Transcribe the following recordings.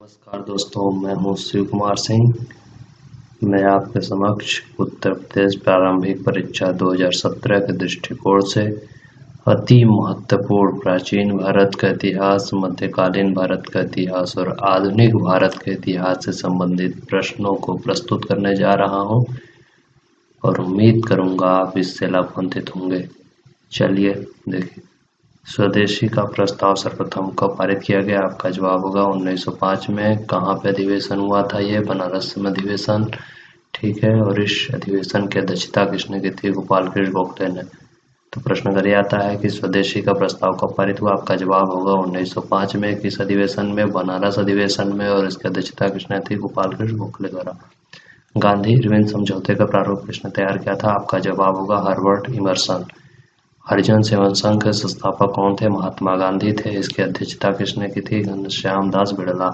नमस्कार दोस्तों, मैं हूं शिव कुमार सिंह। मैं आपके समक्ष उत्तर प्रदेश प्रारंभिक परीक्षा 2017 के दृष्टिकोण से अति महत्वपूर्ण प्राचीन भारत का इतिहास, मध्यकालीन भारत का इतिहास और आधुनिक भारत के इतिहास से संबंधित प्रश्नों को प्रस्तुत करने जा रहा हूं और उम्मीद करूंगा आप इससे लाभान्वित होंगे। चलिए देखिए, स्वदेशी का प्रस्ताव सर्वप्रथम कब पारित किया गया? आपका जवाब होगा 1905 में। कहाँ पे अधिवेशन हुआ था? ये बनारस में अधिवेशन, ठीक है। और इस अधिवेशन की अध्यक्षता किसने की थी? गोपाल कृष्ण गोखले ने। तो प्रश्न कर आता है कि स्वदेशी का प्रस्ताव कब पारित हुआ? आपका जवाब होगा 1905 में। किस अधिवेशन में? बनारस अधिवेशन में। और इसकी अध्यक्षता किसने थी? गोपाल कृष्ण गोखले द्वारा। गांधी इरविन समझौते का प्रारूप किसने तैयार किया था? आपका जवाब होगा हर्बर्ट इमर्सन। हरिजन सेवन संघ के संस्थापक कौन थे? महात्मा गांधी थे। इसकी अध्यक्षता किसने की थी? घनश्याम दास बिड़ला।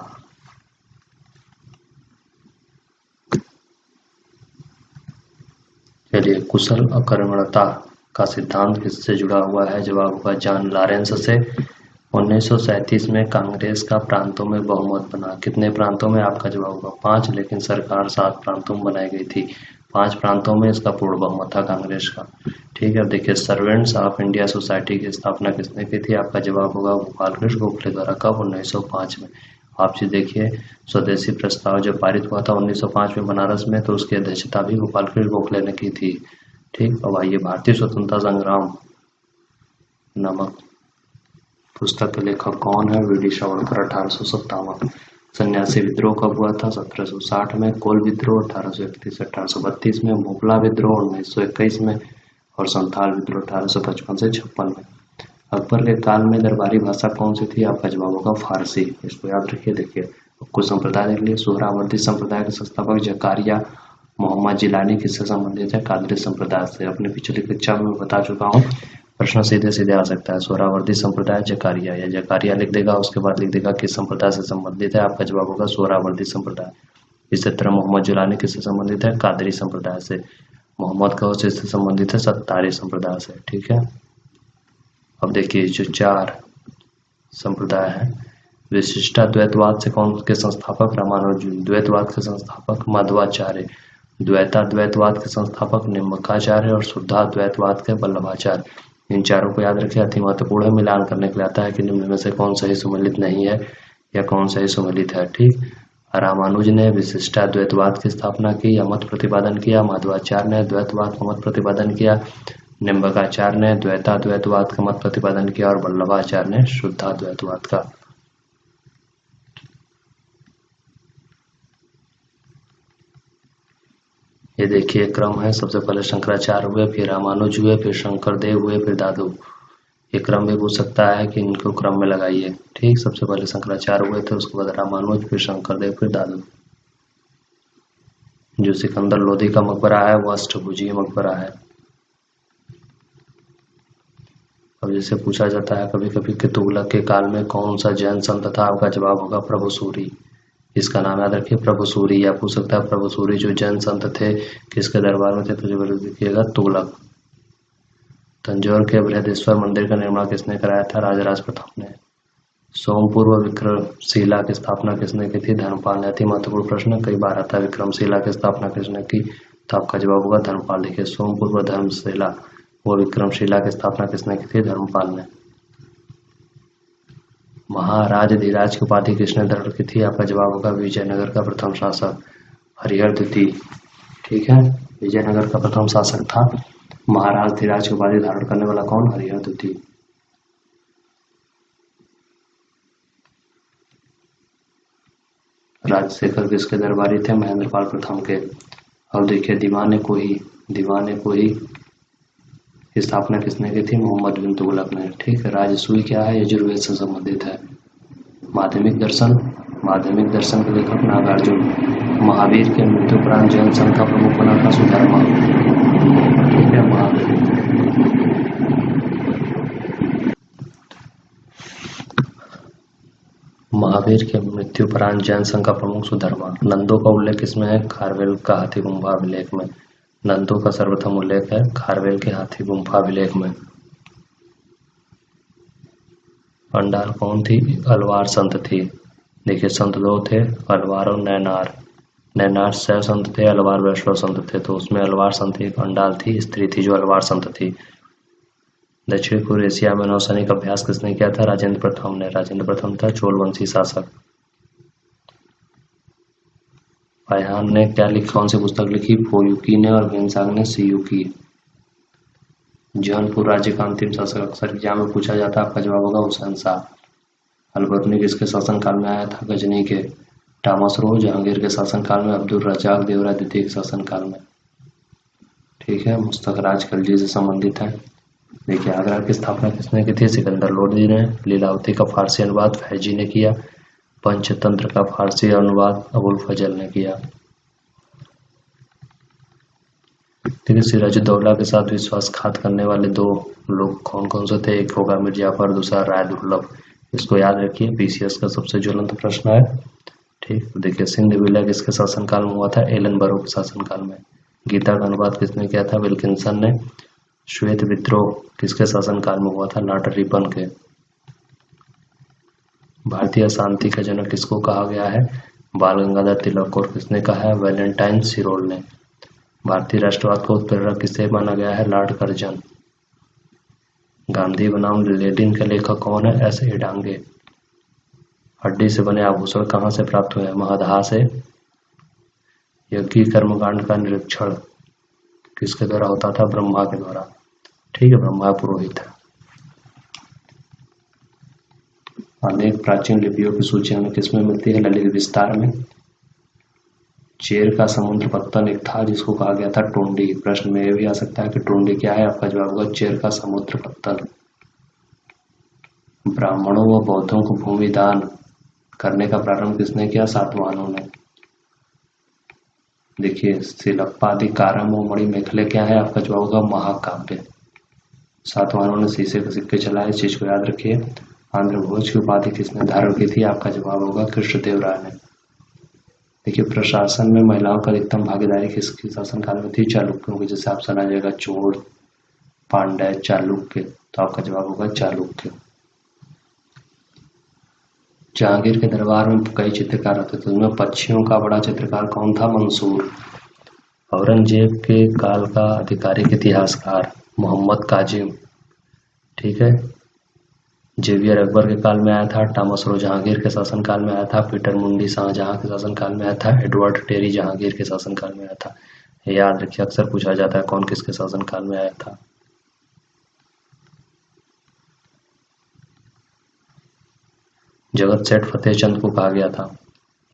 चलिए, कुशल अकर्मण्यता का सिद्धांत किससे जुड़ा हुआ है? जवाब होगा जॉन लॉरेंस से। 1937 में कांग्रेस का प्रांतों में बहुमत बना। कितने प्रांतों में? आपका जवाब होगा 5, लेकिन सरकार 7 प्रांतों में बनाई गई थी। 5 प्रांतों में इसका पूर्ण बहुमत था कांग्रेस का, ठीक है। अब देखिए, सर्वेंट्स ऑफ इंडिया सोसाइटी की स्थापना किसने की थी? आपका जवाब होगा गोपाल कृष्ण गोखले द्वारा। कब? 1905 में। आप जी देखिए, स्वदेशी प्रस्ताव जो पारित हुआ था 1905 में बनारस में, तो उसकी अध्यक्षता भी गोपाल कृष्ण गोखले ने की थी, ठीक। अब आइए, भारतीय स्वतंत्रता संग्राम नामक पुस्तक के लेखक कौन है? V D Savarkar. 1857। सन्यासी विद्रोह कब हुआ था? 1760 में। कोल विद्रोह 1831 से 1832 में। मोपला विद्रोह 1921 में। और संथाल विद्रोह 1855 से 56 में। अकबर के काल में दरबारी भाषा कौन सी थी? आपका जवाब होगा फारसी। इसको याद रखिए। देखिए, कुछ संप्रदाय देख लिए। सोहरावर्दी संप्रदाय के संस्थापक जकारिया मोहम्मद जिलानी किससे संबंधित है? कादरी संप्रदाय से। अपनी पिछली कक्षा में बता चुका हूँ, प्रश्न सीधे सीधे आ सकता है। सोहरावर्दी संप्रदाय, जकारिया, या जकारिया लिख देगा, उसके बाद लिख देगा किस संप्रदाय से संबंधित है। आपका जवाब होगा सोहरावर्दी संप्रदाय। इसी तरह मोहम्मद जिलानी किससे संबंधित है? कादरी संप्रदाय से। मोहम्मद गौस इससे संबंधित है सत्तारी संप्रदाय से, ठीक है। अब देखिए, जो 4 संप्रदाय है, विशिष्टाद्वैतवाद से कौन के संस्थापक? रामानुजन। द्वैतवाद के संस्थापक मध्वाचार्य। द्वैताद्वैतवाद के संस्थापक निम्बकाचार्य। और शुद्धाद्वैतवाद के वल्लभाचार्य। इन चारों को याद रखिए, अति महत्वपूर्ण है। मिलान करने के लिए आता है कि निम्न में से कौन सही सुमेलित नहीं है या कौन सही सुमेलित है, ठीक। रामानुज ने विशिष्टाद्वैतवाद की स्थापना की या मत प्रतिपादन किया। माधवाचार्य ने द्वैतवाद का मत प्रतिपादन किया। निम्बकाचार्य ने द्वैताद्वैतवाद का मत प्रतिपादन किया। और वल्लभाचार्य ने शुद्धाद्वैतवाद का। ये देखिए क्रम है। सबसे पहले शंकराचार्य हुए, फिर रामानुज हुए, फिर शंकरदेव हुए, फिर दादू। ये क्रम भी पूछ सकता है कि इनको क्रम में लगाइए, ठीक। सबसे पहले शंकराचार्य हुए थे, उसके बाद रामानुज, फिर शंकरदेव, फिर दादू। जो सिकंदर लोधी का मकबरा है वो अष्टभुजीय मकबरा है। अब जैसे पूछा जाता है कभी कभी कि तुगलक के काल में कौन सा जैन संत था? आपका जवाब होगा प्रभु सूरी। इसका नाम याद रखिए, प्रभु सूरी। या पूछ सकता है प्रभु सूरी जो जैन संत थे किसके दरबार में थे? तो जब देखिएगा तुगलक। तंजौर के बृहदेश्वर मंदिर का निर्माण किसने कराया था? राजराज प्रथम ने। सोमपुर व विक्रमशिला की स्थापना किसने की थी? धर्मपाल ने। अति महत्वपूर्ण प्रश्न कई बार आता है, विक्रमशिला की स्थापना किसने की? तो आपका जवाब होगा धर्मपाल। देखिए, सोमपुर व धर्मशिला वो विक्रमशिला की स्थापना किसने की थी? धर्मपाल ने। महाराजाधिराज की उपाधि किसने धारण की थी? आपका जवाब होगा विजयनगर का प्रथम शासक हरिहर द्वितीय, ठीक है। विजयनगर का प्रथम शासक था। महाराजाधिराज की उपाधि धारण करने वाला कौन? हरिहर द्वितीय। राजशेखर किसके दरबारी थे? महेंद्रपाल प्रथम के। अब देखिए, दीवाने को ही की स्थापना किसने की थी? मोहम्मद बिन तुगलक ने, ठीक है। राजसूय क्या है? यजुर्वेद से संबंधित है। माध्यमिक दर्शन के लेखक नागार्जुन। महावीर के मृत्यु उपरांत जैन संघ का प्रमुख बना था सुधर्मा, ठीक है। महावीर के मृत्यु उपरांत जैन संघ का प्रमुख सुधर्मा। नंदों का उल्लेख किसमें है? खारवेल का हाथी गुम्फा अभिलेख में। नंदों का सर्वप्रथम उल्लेख है खारवेल के हाथी गुम्फा अभिलेख में। पंडाल कौन थी? अलवार संत थी। देखिए संत दो थे, अलवार और नैनार। नैनार शैव संत थे, अलवार वैष्णव संत थे। तो उसमें अलवार संत एक अंडाल थी, स्त्री थी जो अलवार संत थी। दक्षिण पूर्व एशिया में नौसैनिक अभ्यास किसने किया था? राजेंद्र प्रथम ने। राजेंद्र प्रथम था चोल वंशी शासक। फायहान ने क्या लिखी, कौन सी पुस्तक लिखी? फोयुकी ने और वेन्सांग ने सियुकी। जौनपुर राज्य का अंतिम शासक अक्सर एग्जाम में पूछा जाता है, आपका जवाब होगा हुसैन शाह। अलबर्नी किसके शासनकाल में आया था? गजनी के। टॉमस रो जहांगीर के शासनकाल में, अब्दुल रज्जाक देवरा द्वितीय के शासनकाल में। ठीक है, मुस्तक राज खलजी से संबंधित है। देखिए आगरा की स्थापना किसने की थी? सिकंदर लोदी ने। लीलावती का फारसी अनुवाद फैजी ने किया। पंचतंत्र का फारसी अनुवाद अबुल फजल ने किया। ठीक है, सिराजुद्दौला के साथ विश्वासघात करने वाले दो लोग कौन कौन से थे? एक होगा मीर जाफर, दूसरा राय दुर्लभ। इसको याद रखिए, पीसीएस का सबसे ज्वलंत प्रश्न है। ठीक, तो देखिए सिंध विलय किसके शासनकाल में हुआ था? एलन बरो के शासनकाल में। गीता का अनुवाद किसने किया था? विल्किंसन ने। श्वेत विद्रोह किसके शासनकाल में हुआ था? लॉर्ड रिपन के। भारतीय शांति का जनक किसको कहा गया है? बाल गंगाधर तिलक। और किसने कहा है? वैलेंटाइन सिरोल ने। भारतीय राष्ट्रवाद का उत्प्रेरक किसे माना गया है? Lord Curzon. गांधी बनाम लेनिन के लेखक कौन है? S A Dange. हड्डी से बने आभूषण कहाँ से प्राप्त हुए हैं? महदहा से। यज्ञ कर्मकांड का निरीक्षण किसके द्वारा होता था? ब्रह्मा के द्वारा। ठीक है, ब्रह्मा पुरोहित है। अनेक प्राचीन लिपियों की सूची हमें किसमें मिलती है? ललित विस्तार में। चेर का समुद्र पत्तन एक था जिसको कहा गया था टोंडी। प्रश्न में यह भी आ सकता है कि टोंडी क्या है? आपका जवाब होगा चेर का समुद्र पत्तन। ब्राह्मणों व बौद्धों को भूमि दान करने का प्रारंभ किसने किया? सातवाहनों ने। देखिए शिलप्पाधिकारम व मणि मेखले क्या है? आपका जवाब होगा महाकाव्य। सातवाहनों ने शीशे के सिक्के चलाए, इस चीज को याद रखिए। आंध्र भोज की उपाधि किसने धारण की थी? आपका जवाब होगा कृष्णदेव राय ने। देखिए प्रशासन में महिलाओं का अधिकतम भागीदारी किसके शासनकाल में थी? चालुक्यों की। जैसे ऑप्शन आ जाएगा चोल, पांड्य, चालुक्य। तो आपका जवाब होगा चालुक्य। जहांगीर के दरबार में कई चित्रकार होते थे, उनमें पक्षियों का बड़ा चित्रकार कौन था? मंसूर। औरंगजेब के काल का आधिकारिक इतिहासकार मोहम्मद काजिम। ठीक है, जेवियर अकबर के काल में आया था। टॉमस रो जहांगीर के शासनकाल में आया था। पीटर मुंडी शाहजहां के शासनकाल में आया था। एडवर्ड टेरी जहांगीर के शासनकाल में आया था। याद रखिए, अक्सर पूछा जाता है कौन किसके शासनकाल में आया था। जगत सेठ फतेहचंद को कहा गया था।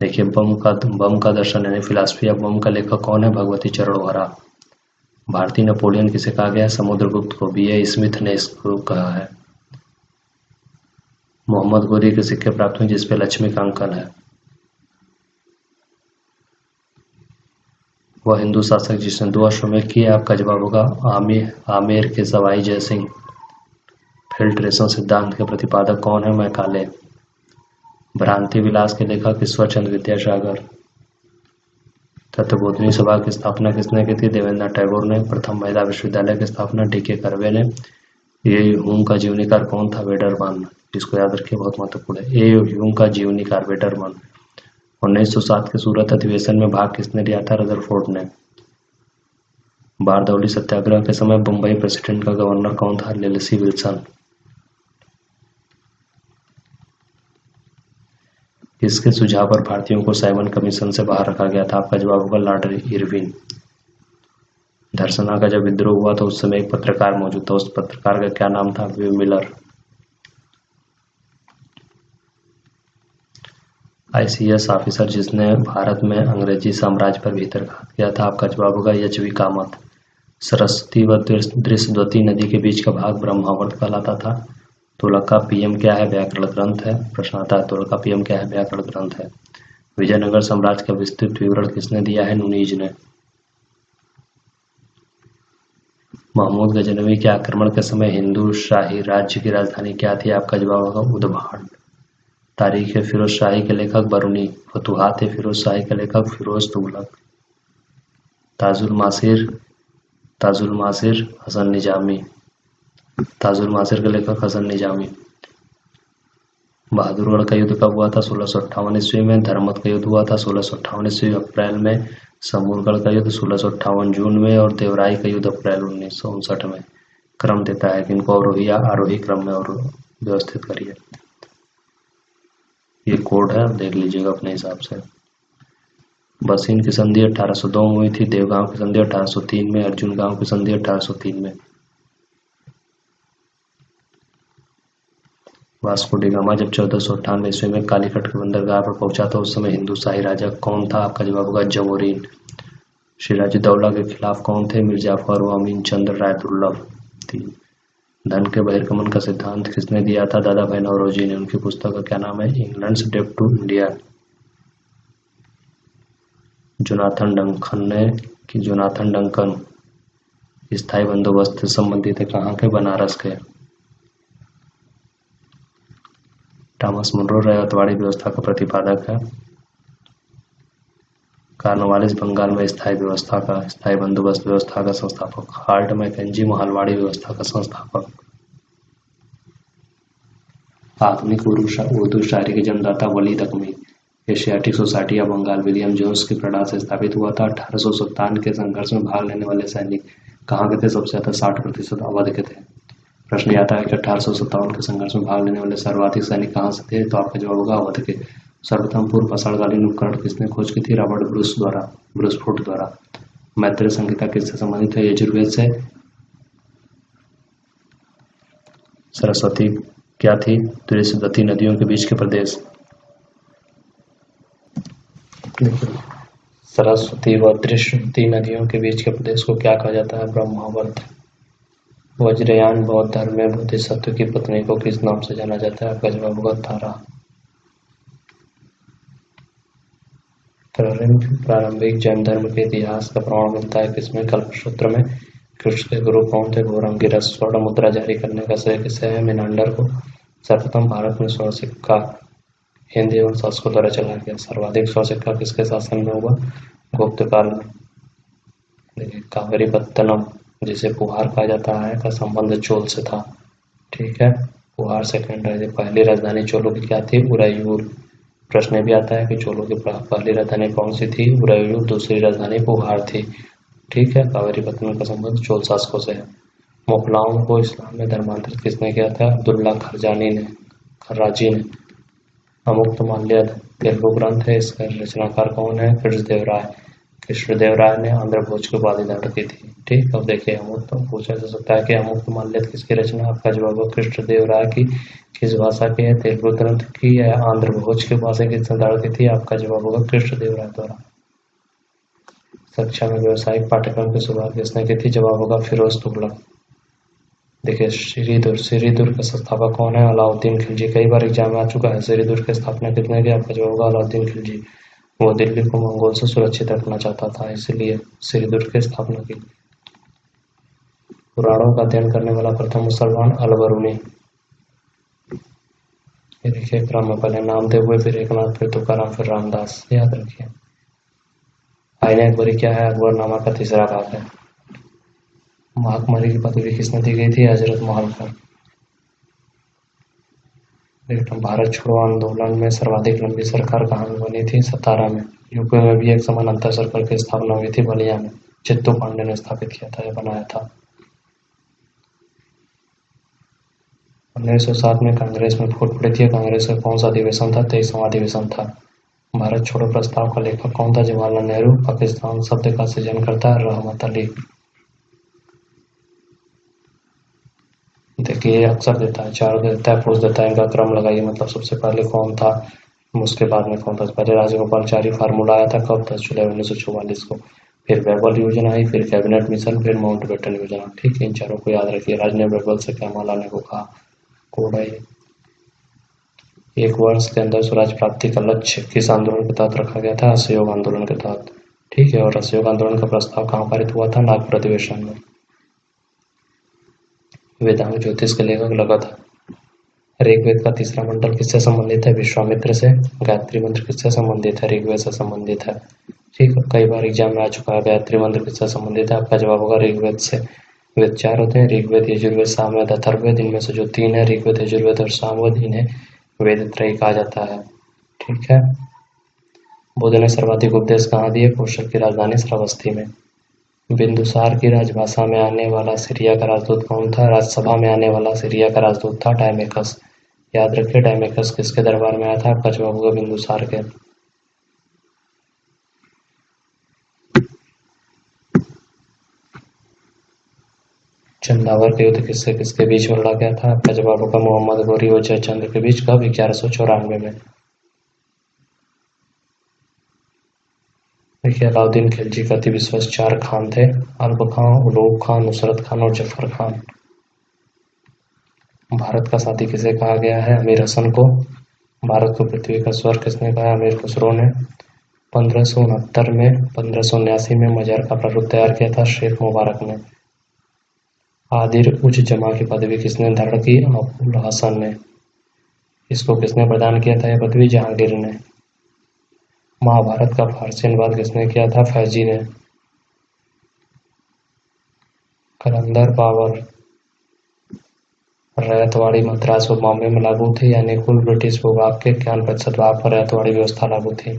देखिए बम का दर्शन यानी फिलॉसफी ऑफ बम का लेखक कौन है? भगवती चरण वोहरा। भारतीय नेपोलियन किसे कहा गया है? समुद्रगुप्त को। बी ए स्मिथ ने इसको कहा है। मोहम्मद गोरी के सिक्के प्राप्त हुए जिसपे लक्ष्मी का अंकन है। वह हिंदू शासक जिसने 2 अश्वमेध किए। आपका जवाब होगा आमेर के सवाई जय सिंह। फिल्ट्रेशन सिद्धांत के प्रतिपादक कौन है? मैकाले। भ्रांति विलास के लेखक ईश्वर चंद्र विद्यासागर। तत्वबोधिनी सभा की स्थापना किसने की थी? देवेंद्र टैगोर ने। प्रथम महिला विश्वविद्यालय की स्थापना डी.के. कर्वे ने। ए ह्यूम का जीवनीकार कौन था? वेडरमन। इसको याद रखिए, बहुत महत्वपूर्ण है। ए ह्यूम का जीवनीकार वेडरमन। 1907 के सूरत अधिवेशन में भाग किसने लिया था? रदरफोर्ड ने। बारदौली सत्याग्रह के समय बम्बई प्रेसिडेंट का गवर्नर कौन था? Leslie Wilson. किसके सुझाव पर भारतीयों को साइमन कमीशन से बाहर रखा गया था? आपका जवाब होगा लॉर्ड इरविन। धरसना का जब विद्रोह हुआ तो उस समय एक पत्रकार मौजूद था, उस पत्रकार का क्या नाम था? विव मिलर। आईसीएस ऑफिसर जिसने भारत में अंग्रेजी साम्राज्य पर भीतरघात किया था, आपका जवाब होगा एच.वी. कामत। सरस्वती व दृश्यवती नदी के बीच का भाग ब्रह्मावर्त कहलाता था। तुलका पीएम क्या है? व्याकरण ग्रंथ है। प्रश्न आता है तुलका पीएम क्या है? व्याकरण ग्रंथ है। विजयनगर साम्राज्य का विस्तृत विवरण किसने दिया है? नुनीज ने। महमूद गजनवी के आक्रमण के समय हिंदू शाही राज्य की राजधानी क्या थी? आपका जवाब होगा उद्भान। तारीख फिरोज शाही के लेखक बरूनी। फतुहात फिरोज शाही के लेखक फिरोज तुगलक। ताजुल मासिर हसन निजामी। ताजुल मासिर के लेखक हसन निजामी। बहादुरगढ़ का युद्ध कब हुआ था? 1658 ईस्वी में। धर्मत का युद्ध हुआ था 1658 ईस्वी अप्रैल में। समूरगढ़ का युद्ध 1658 जून में। और देवराई का युद्ध अप्रैल 1959 में। क्रम देता है कि इनको अवरोही या आरोही क्रम में और व्यवस्थित करिए। ये कोड है, देख लीजिएगा अपने हिसाब से। बसीन की संधि 1802 में हुई थी। देवगांव की संधि 1803 में। अर्जुन गांव की संधि 1803 में। वास्को डी गामा जब 1498 ईस्वी में कालीकट के बंदरगाह पर पहुंचा था, उस समय हिंदू शाही राजा कौन था? आपका जवाब होगा जमोरीन। सिराजुद्दौला के खिलाफ कौन थे? मिर्जाफर व अमीन चंद्र राय दुर्लभ। धन के बहिर्गमन का सिद्धांत किसने दिया था? दादा भाई नौरोजी ने। उनकी पुस्तक का क्या नाम है? इंग्लैंड्स डेब्ट टू इंडिया। जोनाथन डंकन स्थायी बंदोबस्त से संबंधित है। कहाँ के? बनारस के। थॉमस मुनरो रैयतवाड़ी व्यवस्था का प्रतिपादक है। कॉर्नवालिस बंगाल में स्थायी बंदोबस्त व्यवस्था का संस्थापक। हार्ट मैकेंजी माहलवाड़ी व्यवस्था का संस्थापक। आधुनिक उर्दू शायरी के जन्मदाता वलीद अकमी। Asiatic society of Bengal William Jones की प्रेरणा से स्थापित हुआ था। 1857 के संघर्ष में भाग लेने वाले सैनिक कहाँ के थे? सबसे ज्यादा 60% अवध के थे। प्रश्न ये आता है कि 1857 के संघर्ष में भाग लेने वाले सर्वाधिक सैनिक कहाँ से थे? तो आपका जवाब होगा अवध के। सर्वप्रथम पूर्व पाषाणकालीन उपकरण किसने खोज की थी? रॉबर्ट ब्रूसफुट द्वारा। मैत्रेय संहिता किससे संबंधित है? यजुर्वेद से। सरस्वती क्या थी? त्रिशुदती नदियों के बीच के प्रदेश। सरस्वती व त्रिशुदती नदियों के बीच के प्रदेश को क्या कहा जाता है? ब्रह्मावर्त। वज्रयान बौद्ध धर्म में बोधिसत्व की पत्नी को किस नाम से जाना जाता है? आपका जवाब होगा तारा। प्रारंभिक जैन धर्म के इतिहास का प्रमाण मिलता है किसमें? कल्पसूत्र में। कृष्ण के गुरु कौन थे? घोरंगिरस। स्वर्ण मुद्रा जारी करने का श्रेय किसे है? मेनांडर को। सर्वप्रथम भारत में स्वर्ण सिक्का हिंदी एवं संस्कृत द्वारा चलाया गया। सर्वाधिक स्वर्ण सिक्का किसके शासन में हुआ? गुप्त काल में। देखिए, कावेरीपत्तनम जिसे पुहार कहा जाता है का संबंध चोल से था। ठीक है, पुहार सेकंड है। पहली राजधानी चोलों की क्या थी? उरायूर। प्रश्न भी आता है कि चोलों की पहली राजधानी कौन सी थी? उरायूर। दूसरी राजधानी पुहार थी। ठीक है, कावेरीपत्तनम का संबंध चोल शासकों से है। मोगलाओं को इस्लाम में धर्मांतरित किसने किया था? अब्दुल्ला खर्राजी ने। अमुक्तमाल्यद तेलुगु ग्रंथ है, इसका रचनाकार कौन है? कृष्णदेवराय ने आंध्र भोज की उपाधि धारण की थी। ठीक, अब देखिए पूछा जा सकता है कि अमुक्तमाल्यद किसकी रचना? आपका जवाब है कृष्णदेवराय की। किस भाषा की है? तेलुगु ग्रंथ की या आंध्र भोज की भाषा किसने धारण की थी? आपका जवाब होगा कृष्णदेवराय द्वारा। कक्षा में व्यवसायिक पाठ्यक्रम की शुरुआत किसने की थी? जवाब होगा फिरोज तुगलक। देखिए, श्रीदुर्ग का संस्थापक कौन है? अलाउद्दीन खिलजी। कई बार एग्जाम में आ चुका है। श्रीदुर्ग की स्थापना कितने की? आपका जवाब होगा अलाउद्दीन खिलजी। वो दिल्ली को मंगोल से सुरक्षित रखना चाहता था, इसलिए श्रीदुर्ग की स्थापना की। पुराणों का अध्ययन करने वाला प्रथम मुसलमान अल-बरूनी। ये देखिए क्रम में, पहले नामदेव हुए, फिर एकनाथ, फिर तुकाराम, फिर रामदास। याद रखिए। आईने अकबरी क्या है? अकबरनामा का तीसरा भाग है। महाकमारी की पदवी किसने दी गई थी? हजरत महल पर। भारत छोड़ो आंदोलन में सर्वाधिक लंबी सरकार कहाँ में बनी थी? सतारा में। यूपी में भी एक समानांतर सरकार की स्थापना हुई थी, बलिया में। चित्तू पांडे ने स्थापित किया था या बनाया था। 1907 में कांग्रेस में फूट पड़ी थी। कांग्रेस का कौन सा अधिवेशन था? 23वां अधिवेशन था। भारत छोड़ो प्रस्ताव का लेखक कौन था? जवाहरलाल नेहरू। पाकिस्तान शब्द का सृजन करता है रहमत अली। देखिए, अक्सर देता है, चार देता है, पूछ देता है, इनका क्रम लगाइए। मतलब सबसे पहले कौन था, उसके बाद में कौन था। पहले राजगोपालाचारी फार्मूला आया था कब? 10 जुलाई 1944 को। फिर वेबल योजना आई, फिर कैबिनेट मिशन, फिर माउंटबेटन योजना। ठीक है, इन चारों को याद रखिए। राज ने वेबल से क्या लाने को कहा? कोड है। एक वर्ष के अंदर स्वराज प्राप्ति का लक्ष्य किस आंदोलन के तहत रखा गया था? असहयोग आंदोलन के तहत। ठीक है, और असहयोग आंदोलन का प्रस्ताव कहाँ पारित हुआ था? नागपुर अधिवेशन में। वेदांग ज्योतिष के लेखक लगत है। ऋग्वेद का तीसरा मंडल किससे संबंधित है? विश्वामित्र से। गायत्री मंत्र किससे संबंधित है? ऋग्वेद से संबंधित है। ठीक है, कई बार एग्जाम में आ चुका है। गायत्री मंत्र किससे संबंधित है? आपका जवाब होगा ऋग्वेद से। वेद 4 होते हैं, ऋग्वेद, यजुर्वेद, सामवेद, अथर्ववेद। इनमें से जो 3 है, ऋग्वेद, यजुर्वेद और सामवेद, इन्हें वेदत्रयी कहा जाता है। ठीक है। बुद्ध ने सर्वाधिक उपदेश कहाँ दिए? कौशल की राजधानी श्रावस्ती में। बिंदुसार की राजभाषा में आने वाला सीरिया का राजदूत कौन था? राज्यसभा में आने वाला सीरिया का राजदूत था डायमेकस। याद रखिए, डायमेकस किसके दरबार में आया था? आपका जवाब होगा बिंदुसार के। चंदावर का युद्ध किससे किसके बीच में लड़ा गया था? आपका जवाब होगा मोहम्मद गौरी और जयचंद्र के बीच। कब? 1194 में। देखिए, अलाउद्दीन खिलजी का अति विश्वस्त 4 खान थे: अल्ब खां, उलूग खां, नुसरत खान और जफर खान। भारत का साथी किसे कहा गया है? अमीर हसन को। भारत को पृथ्वी का स्वर्ग किसने कहा? अमीर खुसरो ने। 1569 में 1579 में मजार का प्रारूप तैयार किया था शेख मुबारक ने। आदिर उज जमा की पदवी किसने धारण की? अबुल हसन ने। इसको किसने प्रदान किया था यह पदवी? जहांगीर ने। महाभारत का फारसी अनुवाद किसने किया था? फैजी ने। कलंदर पावर रैयतवाड़ी मद्रास व बॉम्बे में लागू थी, यानी कुल ब्रिटिश भूभाग के 51% भाग पर रैयतवाड़ी व्यवस्था लागू थी।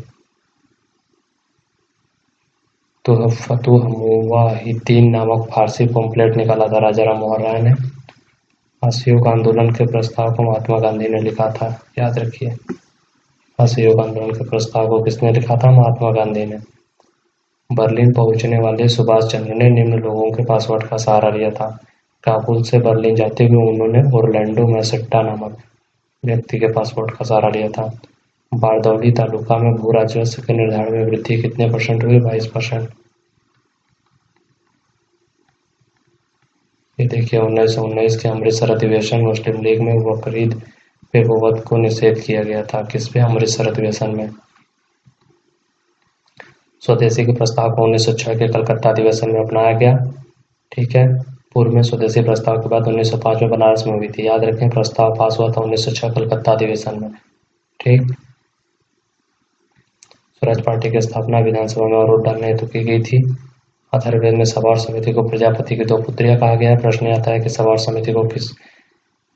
तुहफतुल मुवाहिदीन नामक फारसी पम्फलेट निकाला था राजा राम मोहन राय ने। असहयोग आंदोलन के प्रस्ताव को महात्मा गांधी ने लिखा था। याद रखिए, असहयोग आंदोलन के प्रस्ताव को किसने लिखा था? महात्मा गांधी ने। बर्लिन पहुंचने वाले सुभाष चंद्र ने निम्न लोगों के पासवर्ड का सहारा लिया था। काबुल से बर्लिन जाते हुए उन्होंने ओरलैंडो मैसेट्टा नामक व्यक्ति के पासपोर्ट का सहारा लिया था। बारदौली तालुका में भू राजस्व के निर्धारण में वृद्धि कितने % हुई? 22%। ये देखिए, 1919 के अमृतसर अधिवेशन मुस्लिम लीग में बकरीद पे गोवध को निषेध किया गया था। किस पे? अमृतसर अधिवेशन में। स्वदेशी के प्रस्ताव को 1906 के कलकत्ता अधिवेशन में अपनाया गया। ठीक है। पूर्व में स्वदेशी प्रस्ताव की बात 1905 में बनारस में हुई थी। याद रखें, प्रस्ताव पास हुआ था 1906 कलकत्ता अधिवेशन में। ठीक। स्वराज पार्टी की स्थापना विधानसभा में अवरोध डालने हेतु की गई थी। अथर्ववेद में सभा और समिति को प्रजापति की 2 पुत्रियां कहा गया है। प्रश्न आता है कि सभा और समिति को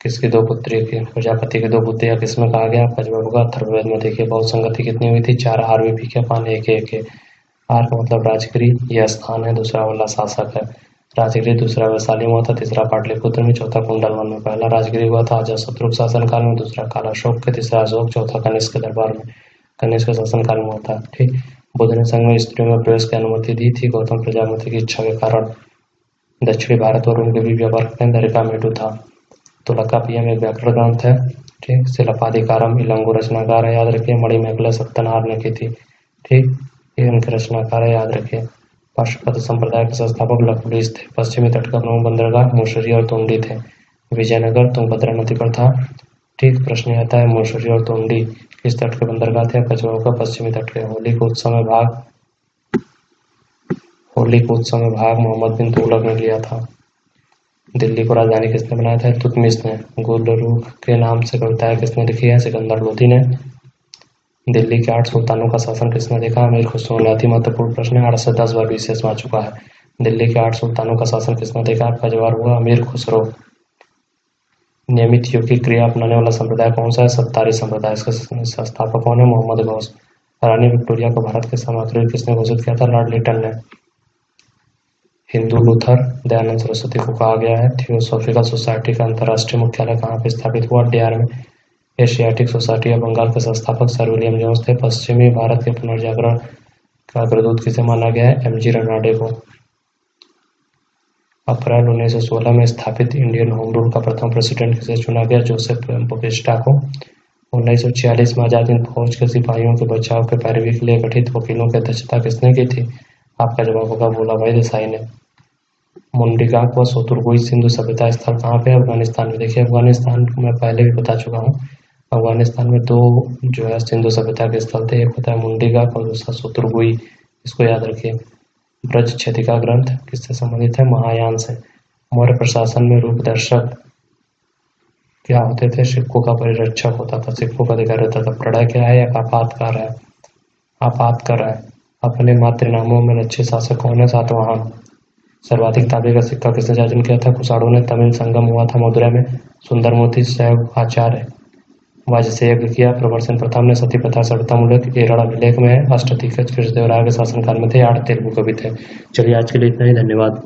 किसकी 2 पुत्री की, प्रजापति की 2 पुत्रियां किसमें कहा गया? आपका जवाब होगा अथर्ववेद में। देखिए, बहुत संगति कितनी हुई थी? 4 आरवीपी के पान 1 आर का मतलब राजगिरी, यह स्थान है। दूसरा वाला शासक है राजगिरी, दूसरा वैशाली में हुआ था, तीसरा पाटलिपुत्र में, चौथा कुंडलवन में। पहला राजगिरी हुआ था अजातशत्रु के शासनकाल में, दूसरा कालाशोक के, तीसरा अशोक, चौथा कनिष्क के दरबार में, कनिष्क के शासनकाल में हुआ था। ठीक। बुद्ध ने संघ में स्त्रियों में प्रवेश की अनुमति दी थी। गौतम प्रजापति की इच्छा के कारण दक्षिणी भारत और उनके बीच व्यापार केंद्र द्वारिकामेटू था। तोलकाप्पियम एक व्याकरण ग्रंथ है। ठीक। शिल्पाधिकारम इलंगो रचनाकार है। याद रखिए, मणिमेखला सत्तनार ने की थी। ठीक। ये उनके रचनाकार है, याद रखिए। पाशुपत संप्रदाय के संस्थापक लकुलिस थे। पश्चिमी तट का प्रमुख बंदरगाह मुसरी और तोंडी थे। विजयनगर तुंगभद्रा नदी पर था। ठीक। प्रश्न आता है, मुसरी और तोंडी किस तट के बंदरगाह थे? कछुआ का पश्चिमी तट के। होली के उत्सव में भाग मोहम्मद बिन तुगलक ने लिया था। दिल्ली को राजधानी किसने बनाया था? इल्तुतमिश ने। गुलरुख के नाम से कविताएं किसने लिखी है? सिकंदर लोदी ने। दिल्ली के 8 सुल्तानों का शासन किसने देखा? अमीर खुसरो ने। अति महत्वपूर्ण प्रश्न है, 8 से 10 बार विशेष आ चुका है। दिल्ली के 8 सुल्तानों का शासन किसने देखा? आपका जवाब होगा अमीर खुसरो। नियमित योग की क्रिया अपनाने वाला संप्रदाय कौन सा है? सत्तारी संप्रदाय। इसके संस्थापक कौन है? मोहम्मद गौस। रानी विक्टोरिया को भारत के समाक्रोध किसने घोषित किया था? लॉर्ड लिटन ने। हिंदू लूथर दयानंद सरस्वती को कहा गया है। थियोसॉफिकल सोसाइटी का अंतर्राष्ट्रीय मुख्यालय कहाँ पर स्थापित हुआ? डियार में। एशियाटिक सोसाइटी ऑफ बंगाल के संस्थापक सर विलियम जोन्स थे। पश्चिमी भारत के पुनर्जागरण का अग्रदूत किसे माना गया है? एमजी रनाडे को। अप्रैल 1916 में स्थापित इंडियन होम रूल का प्रथम प्रेसिडेंट किसे चुना गया? जोसेफ बटिस्टा को। 1946 में आजाद हिंद फौज के सिपाहियों के बचाव के पैरवी के लिए गठित वकीलों की अध्यक्षता किसने की थी? आपका जवाब होगा भोला भाई देसाई ने। मुंडीगाक व सोतुरगुई सिंधु सभ्यता स्थल कहाँ पे? अफगानिस्तान में। देखिए, अफगानिस्तान मैं पहले भी बता चुका हूँ। अफगानिस्तान में 2 जो है सिंधु सभ्यता के स्थल थे। एक होता है मुंडीगाक और दूसरा सोतुरगुई। इसको याद रखिए। ब्रज छेदिका ग्रंथ किससे संबंधित है? महायान से। मौर्य प्रशासन में रूपदर्शक क्या होते थे? सिक्कों का परिरक्षक होता था, सिक्कों का अधिकारी होता था। प्रणय क्या है? एक आपातकार है। आपातकार है। अपने मातृनामों में लक्ष्य शासक कौन है? सातवाहन। सर्वाधिक तांबे का सिक्का किसने जारी किया था? कुषाणों ने। तमिल संगम हुआ था मदुरै में। सुंदरमूर्ति शैव आचार्य वाजसे यज्ञ किया। प्रवर्सन प्रथम ने सती प्रथा सर्वतामूलक एरड़ अभिलेख में है। अष्टदिग्गज कृष्णदेवराय के शासनकाल में थे। 8 तेलुगु कवि थे। चलिए आज के लिए इतना ही, धन्यवाद।